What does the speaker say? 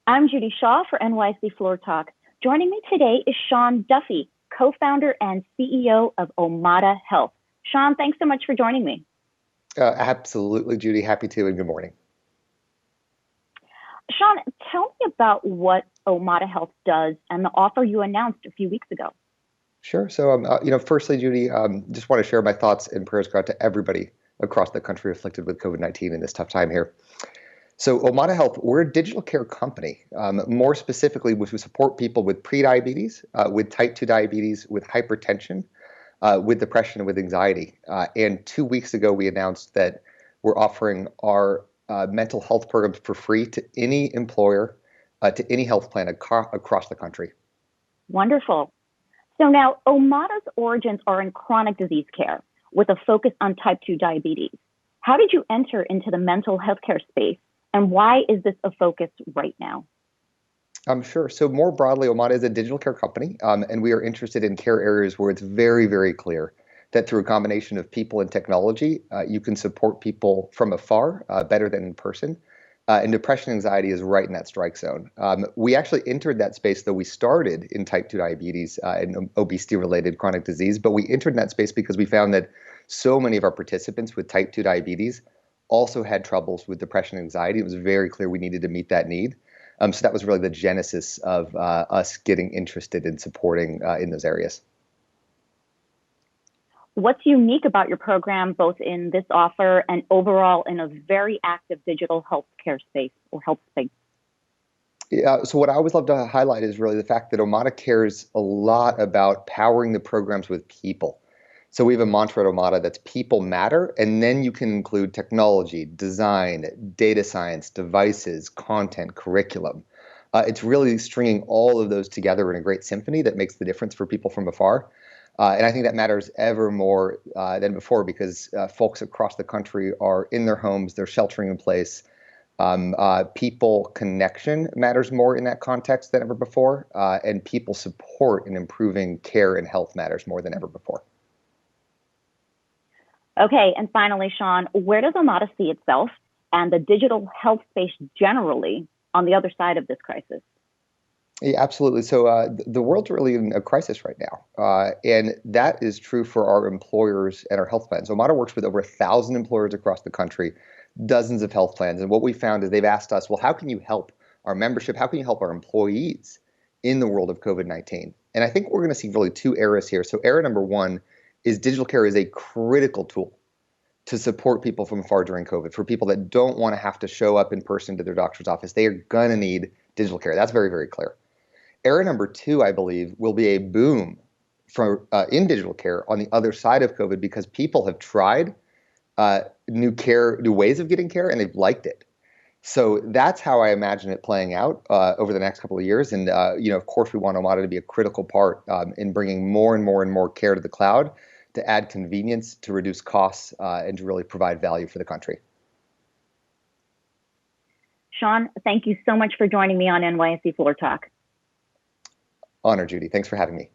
I'm Judy Shaw for NYSE Floor Talk. Joining me today is Sean Duffy, co-founder and CEO of Omada Health. Sean, thanks so much for joining me. Absolutely, Judy. Happy to, and good morning. Sean, tell me about what Omada Health does and the offer you announced a few weeks ago. Sure. So, firstly, Judy, just want to share my thoughts and prayers go out to everybody across the country afflicted with COVID-19 in this tough time here. So, Omada Health, we're a digital care company. More specifically, we support people with prediabetes, with type 2 diabetes, with hypertension, with depression, and with anxiety. And 2 weeks ago, we announced that we're offering our mental health programs for free to any employer, to any health plan across the country. Wonderful. So now, Omada's origins are in chronic disease care with a focus on type 2 diabetes. How did you enter into the mental health care space, and why is this a focus right now? Sure. So more broadly, Omada is a digital care company, and we are interested in care areas where it's very, very clear that through a combination of people and technology, you can support people from afar better than in person. And depression and anxiety is right in that strike zone. We actually entered that space, though we started in type 2 diabetes and obesity-related chronic disease, but we entered that space because we found that so many of our participants with type 2 diabetes also had troubles with depression and anxiety. It was very clear we needed to meet that need. So that was really the genesis of us getting interested in supporting in those areas. What's unique about your program, both in this offer and overall in a very active digital healthcare space or health space? Yeah, so what I always love to highlight is really the fact that Omada cares a lot about powering the programs with people. So we have a mantra at Omada that's people matter, and then you can include technology, design, data science, devices, content, curriculum. It's really stringing all of those together in a great symphony that makes the difference for people from afar. And I think that matters ever more than before because folks across the country are in their homes, they're sheltering in place. People connection matters more in that context than ever before, and people support in improving care and health matters more than ever before. Okay, and finally, Sean, where does Omada see itself and the digital health space generally on the other side of this crisis? Yeah, absolutely. So the world's really in a crisis right now, and that is true for our employers and our health plans. Omada works with over 1,000 employers across the country, dozens of health plans, and what we found is they've asked us, well, how can you help our membership? How can you help our employees in the world of COVID-19? And I think we're going to see really two eras here. So era number one is digital care is a critical tool to support people from afar during COVID. For people that don't want to have to show up in person to their doctor's office, they are going to need digital care. That's very, very clear. Era number two, I believe, will be a boom in digital care on the other side of COVID because people have tried new ways of getting care, and they've liked it. So that's how I imagine it playing out over the next couple of years. And of course, we want Omada to be a critical part in bringing more and more and more care to the cloud, to add convenience, to reduce costs, and to really provide value for the country. Sean, thank you so much for joining me on NYSE Floor Talk. Honor, Judy. Thanks for having me.